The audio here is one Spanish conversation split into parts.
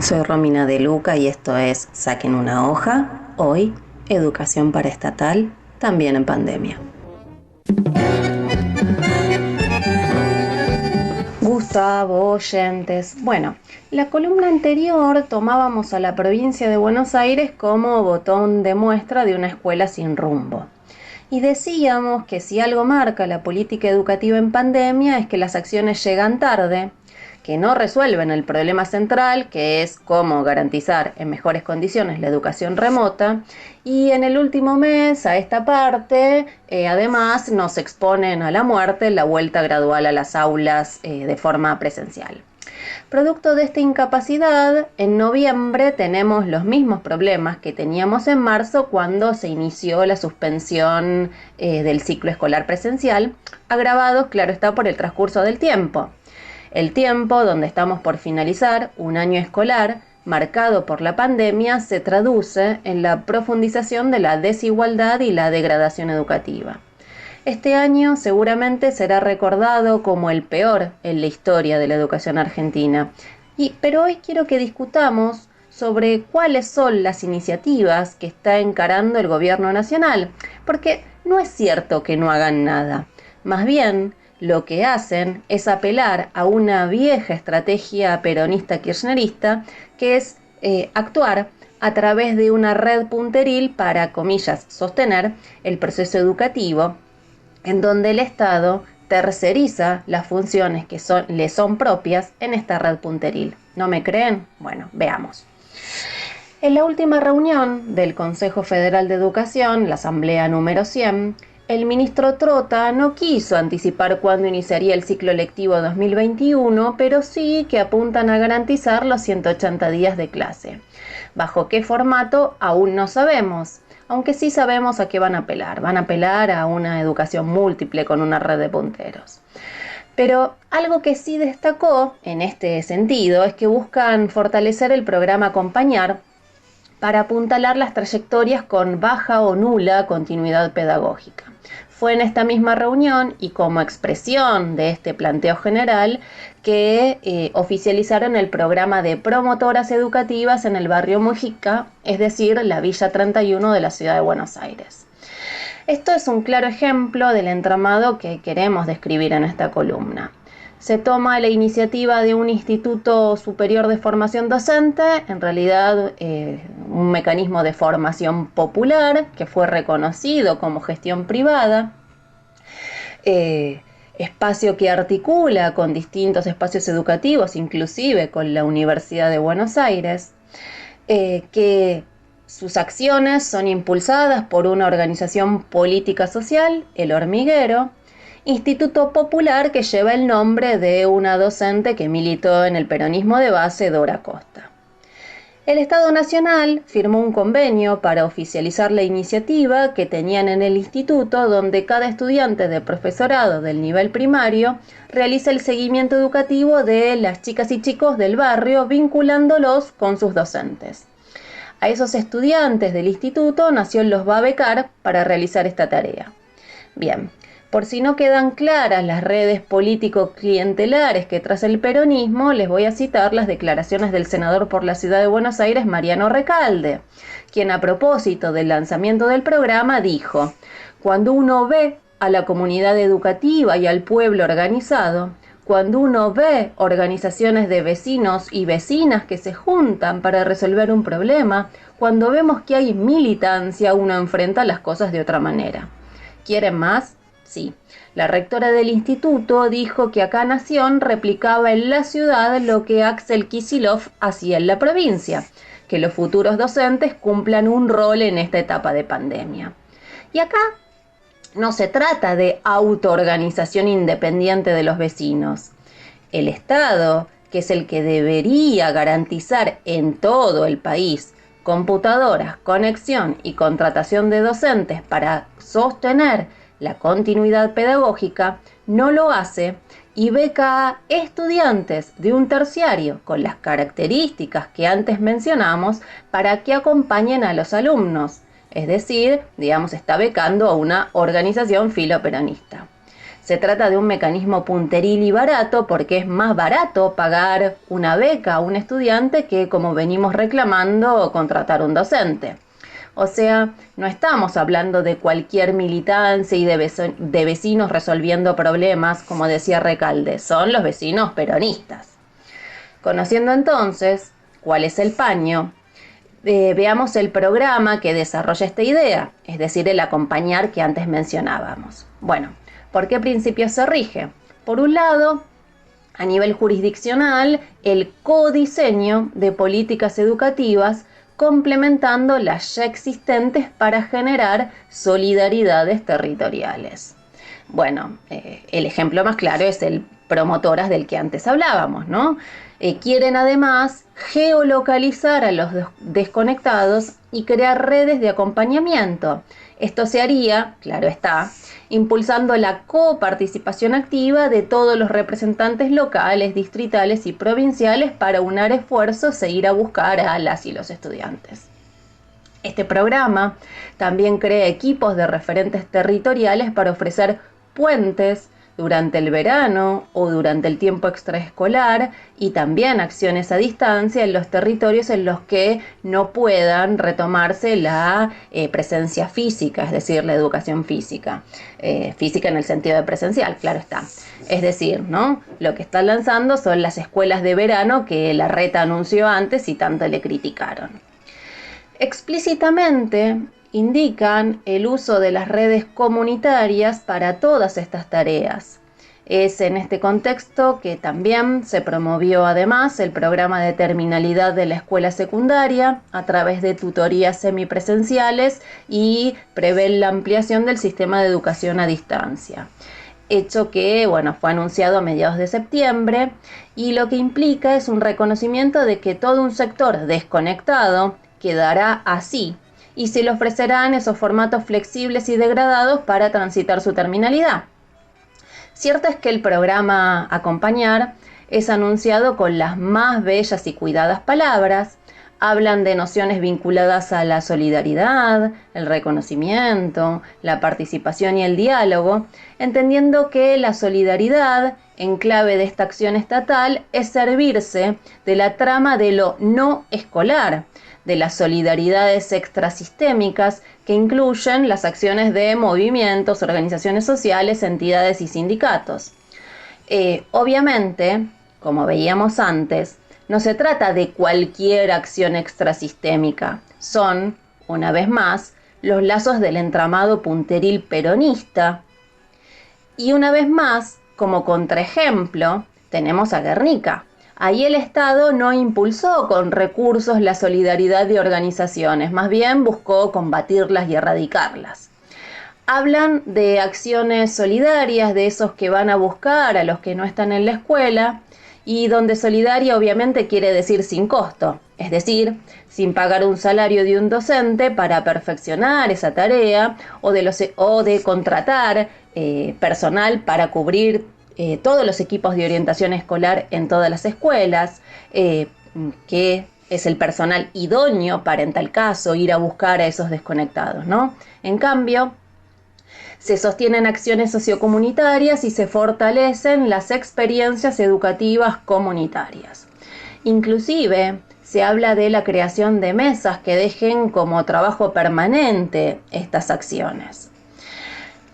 Soy Romina De Luca y esto es Saquen una hoja. Hoy, educación paraestatal, también en pandemia. Gustavo, oyentes. Bueno, la columna anterior tomábamos a la provincia de Buenos Aires como botón de muestra de una escuela sin rumbo. Y decíamos que si algo marca la política educativa en pandemia es que las acciones llegan tarde, que no resuelven el problema central, que es cómo garantizar en mejores condiciones la educación remota, y en el último mes, a esta parte, además nos exponen a la muerte la vuelta gradual a las aulas de forma presencial. Producto de esta incapacidad, en noviembre tenemos los mismos problemas que teníamos en marzo cuando se inició la suspensión del ciclo escolar presencial, agravados, claro está, por el transcurso del tiempo. El tiempo donde estamos por finalizar un año escolar marcado por la pandemia se traduce en la profundización de la desigualdad y la degradación educativa. Este año seguramente será recordado como el peor en la historia de la educación argentina. Pero hoy quiero que discutamos sobre cuáles son las iniciativas que está encarando el gobierno nacional, porque no es cierto que no hagan nada. Más bien, lo que hacen es apelar a una vieja estrategia peronista kirchnerista, que es actuar a través de una red punteril para, comillas, sostener el proceso educativo, en donde el Estado terceriza las funciones que le son propias en esta red punteril. ¿No me creen? Bueno, veamos. En la última reunión del Consejo Federal de Educación, la asamblea número 100, el ministro Trota no quiso anticipar cuándo iniciaría el ciclo lectivo 2021, pero sí que apuntan a garantizar los 180 días de clase. ¿Bajo qué formato? Aún no sabemos, aunque sí sabemos a qué van a apelar. Van a apelar a una educación múltiple con una red de punteros. Pero algo que sí destacó en este sentido es que buscan fortalecer el programa Acompañar para apuntalar las trayectorias con baja o nula continuidad pedagógica. Fue en esta misma reunión y como expresión de este planteo general que oficializaron el programa de promotoras educativas en el barrio Mujica, es decir, la Villa 31 de la ciudad de Buenos Aires. Esto es un claro ejemplo del entramado que queremos describir en esta columna. Se toma la iniciativa de un Instituto Superior de Formación Docente, en realidad un mecanismo de formación popular que fue reconocido como gestión privada, espacio que articula con distintos espacios educativos, inclusive con la Universidad de Buenos Aires, que sus acciones son impulsadas por una organización política social, El Hormiguero, Instituto Popular que lleva el nombre de una docente que militó en el peronismo de base, Dora Costa. El Estado Nacional firmó un convenio para oficializar la iniciativa que tenían en el instituto, donde cada estudiante de profesorado del nivel primario realiza el seguimiento educativo de las chicas y chicos del barrio, vinculándolos con sus docentes. A esos estudiantes del instituto Nación los va a becar para realizar esta tarea. Bien. Por si no quedan claras las redes político-clientelares que traza el peronismo, les voy a citar las declaraciones del senador por la Ciudad de Buenos Aires, Mariano Recalde, quien a propósito del lanzamiento del programa dijo: cuando uno ve a la comunidad educativa y al pueblo organizado, cuando uno ve organizaciones de vecinos y vecinas que se juntan para resolver un problema, cuando vemos que hay militancia, uno enfrenta las cosas de otra manera. ¿Quieren más? Sí, la rectora del instituto dijo que acá Nación replicaba en la ciudad lo que Axel Kicillof hacía en la provincia, que los futuros docentes cumplan un rol en esta etapa de pandemia. Y acá no se trata de autoorganización independiente de los vecinos. El Estado, que es el que debería garantizar en todo el país computadoras, conexión y contratación de docentes para sostener la continuidad pedagógica, no lo hace y beca a estudiantes de un terciario con las características que antes mencionamos para que acompañen a los alumnos. Es decir, está becando a una organización filoperonista. Se trata de un mecanismo punteril y barato porque es más barato pagar una beca a un estudiante que, como venimos reclamando, contratar un docente. O sea, no estamos hablando de cualquier militancia y de vecinos resolviendo problemas, como decía Recalde, son los vecinos peronistas. Conociendo entonces cuál es el paño, veamos el programa que desarrolla esta idea, es decir, el acompañar que antes mencionábamos. Bueno, ¿por qué principios se rige? Por un lado, a nivel jurisdiccional, el codiseño de políticas educativas complementando las ya existentes para generar solidaridades territoriales. Bueno, el ejemplo más claro es el promotoras del que antes hablábamos, ¿no? Quieren además geolocalizar a los desconectados y crear redes de acompañamiento. Esto se haría, claro está, impulsando la coparticipación activa de todos los representantes locales, distritales y provinciales para unar esfuerzos e ir a buscar a las y los estudiantes. Este programa también crea equipos de referentes territoriales para ofrecer puentes durante el verano o durante el tiempo extraescolar y también acciones a distancia en los territorios en los que no puedan retomarse la presencia física, es decir, la educación física. Física en el sentido de presencial, claro está. Es decir, ¿no? Lo que están lanzando son las escuelas de verano que Larreta anunció antes y tanto le criticaron. Explícitamente indican el uso de las redes comunitarias para todas estas tareas. Es en este contexto que también se promovió además el programa de terminalidad de la escuela secundaria a través de tutorías semipresenciales y prevé la ampliación del sistema de educación a distancia. Hecho que, fue anunciado a mediados de septiembre y lo que implica es un reconocimiento de que todo un sector desconectado quedará así y se le ofrecerán esos formatos flexibles y degradados para transitar su terminalidad. Cierto es que el programa Acompañar es anunciado con las más bellas y cuidadas palabras, hablan de nociones vinculadas a la solidaridad, el reconocimiento, la participación y el diálogo, entendiendo que la solidaridad, en clave de esta acción estatal, es servirse de la trama de lo no escolar, de las solidaridades extrasistémicas que incluyen las acciones de movimientos, organizaciones sociales, entidades y sindicatos. Obviamente, como veíamos antes, no se trata de cualquier acción extrasistémica, son, una vez más, los lazos del entramado punteril peronista. Y una vez más, como contraejemplo, tenemos a Guernica. Ahí el Estado no impulsó con recursos la solidaridad de organizaciones, más bien buscó combatirlas y erradicarlas. Hablan de acciones solidarias, de esos que van a buscar a los que no están en la escuela, y donde solidaria obviamente quiere decir sin costo, es decir, sin pagar un salario de un docente para perfeccionar esa tarea o de contratar personal para cubrir todos los equipos de orientación escolar en todas las escuelas, que es el personal idóneo para en tal caso ir a buscar a esos desconectados, ¿no? En cambio, se sostienen acciones sociocomunitarias y se fortalecen las experiencias educativas comunitarias. Inclusive, se habla de la creación de mesas que dejen como trabajo permanente estas acciones.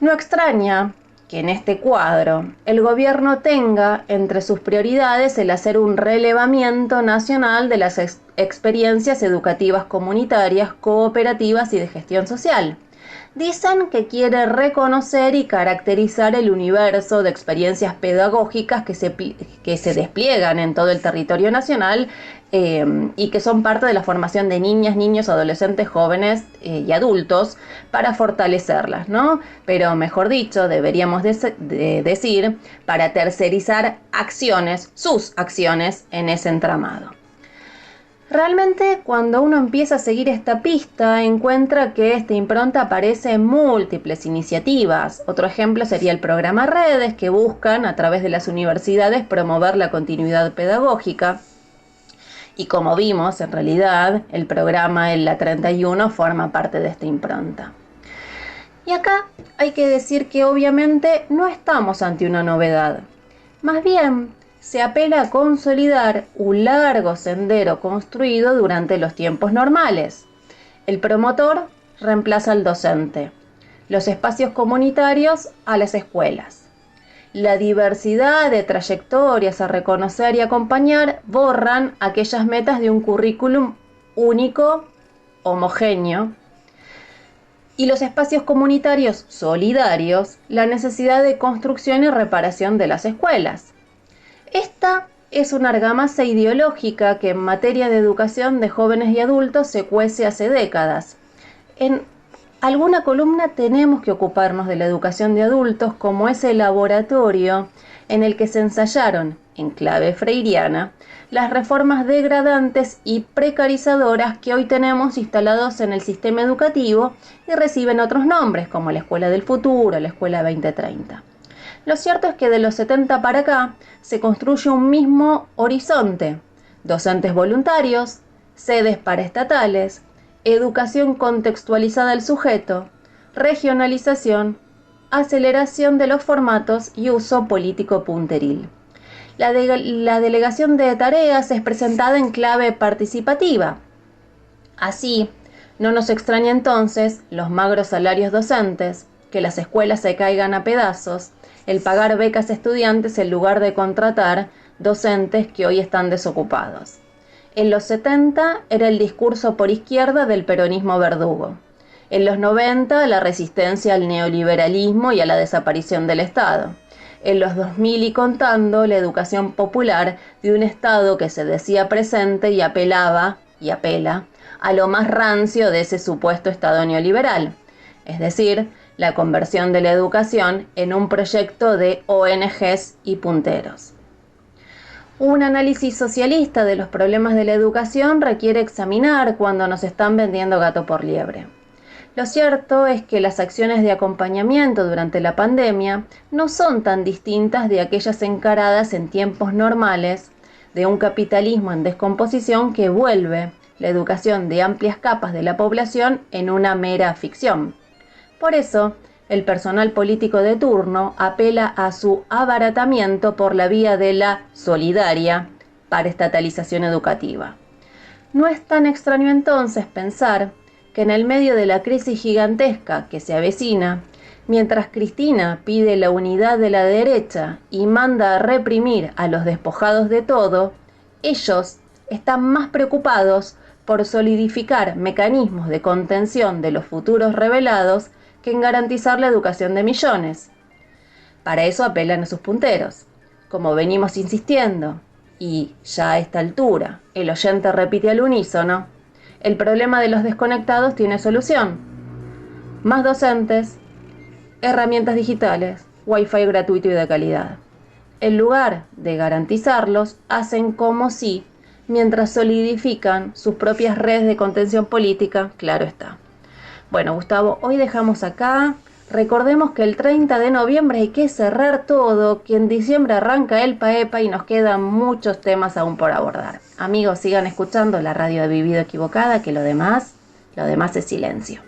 No extraña que en este cuadro el gobierno tenga entre sus prioridades el hacer un relevamiento nacional de las experiencias educativas comunitarias, cooperativas y de gestión social. Dicen que quiere reconocer y caracterizar el universo de experiencias pedagógicas que se despliegan en todo el territorio nacional y que son parte de la formación de niñas, niños, adolescentes, jóvenes y adultos para fortalecerlas, ¿no? Pero mejor dicho, deberíamos decir, para tercerizar sus acciones en ese entramado. Realmente, cuando uno empieza a seguir esta pista, encuentra que esta impronta aparece en múltiples iniciativas. Otro ejemplo sería el programa Redes, que buscan, a través de las universidades, promover la continuidad pedagógica. Y como vimos, en realidad, el programa en la 31 forma parte de esta impronta. Y acá hay que decir que obviamente no estamos ante una novedad. Más bien, se apela a consolidar un largo sendero construido durante los tiempos normales. El promotor reemplaza al docente, los espacios comunitarios a las escuelas. La diversidad de trayectorias a reconocer y acompañar borran aquellas metas de un currículum único, homogéneo, y los espacios comunitarios solidarios, la necesidad de construcción y reparación de las escuelas. Esta es una argamasa ideológica que en materia de educación de jóvenes y adultos se cuece hace décadas. En alguna columna tenemos que ocuparnos de la educación de adultos como ese laboratorio en el que se ensayaron, en clave freiriana, las reformas degradantes y precarizadoras que hoy tenemos instalados en el sistema educativo y reciben otros nombres como la Escuela del Futuro, la Escuela 2030. Lo cierto es que de los 70 para acá se construye un mismo horizonte: docentes voluntarios, sedes paraestatales, educación contextualizada al sujeto, regionalización, aceleración de los formatos y uso político punteril. La delegación de tareas es presentada en clave participativa. Así, no nos extraña entonces los magros salarios docentes, que las escuelas se caigan a pedazos, el pagar becas a estudiantes en lugar de contratar docentes que hoy están desocupados. En los 70 era el discurso por izquierda del peronismo verdugo. En los 90 la resistencia al neoliberalismo y a la desaparición del Estado. En los 2000 y contando, la educación popular de un Estado que se decía presente y apelaba, y apela, a lo más rancio de ese supuesto Estado neoliberal, es decir, la conversión de la educación en un proyecto de ONGs y punteros. Un análisis socialista de los problemas de la educación requiere examinar cuando nos están vendiendo gato por liebre. Lo cierto es que las acciones de acompañamiento durante la pandemia no son tan distintas de aquellas encaradas en tiempos normales de un capitalismo en descomposición que vuelve la educación de amplias capas de la población en una mera ficción. Por eso, el personal político de turno apela a su abaratamiento por la vía de la solidaria paraestatalización educativa. No es tan extraño entonces pensar que en el medio de la crisis gigantesca que se avecina, mientras Cristina pide la unidad de la derecha y manda a reprimir a los despojados de todo, ellos están más preocupados por solidificar mecanismos de contención de los futuros rebelados que en garantizar la educación de millones. Para eso apelan a sus punteros. Como venimos insistiendo, y ya a esta altura el oyente repite al unísono, el problema de los desconectados tiene solución: más docentes, herramientas digitales, wifi gratuito y de calidad. En lugar de garantizarlos, hacen como si, mientras solidifican sus propias redes de contención política, claro está. Bueno, Gustavo, hoy dejamos acá. Recordemos que el 30 de noviembre hay que cerrar todo, que en diciembre arranca el PAEPA y nos quedan muchos temas aún por abordar. Amigos, sigan escuchando la radio de Vivido Equivocada, que lo demás es silencio.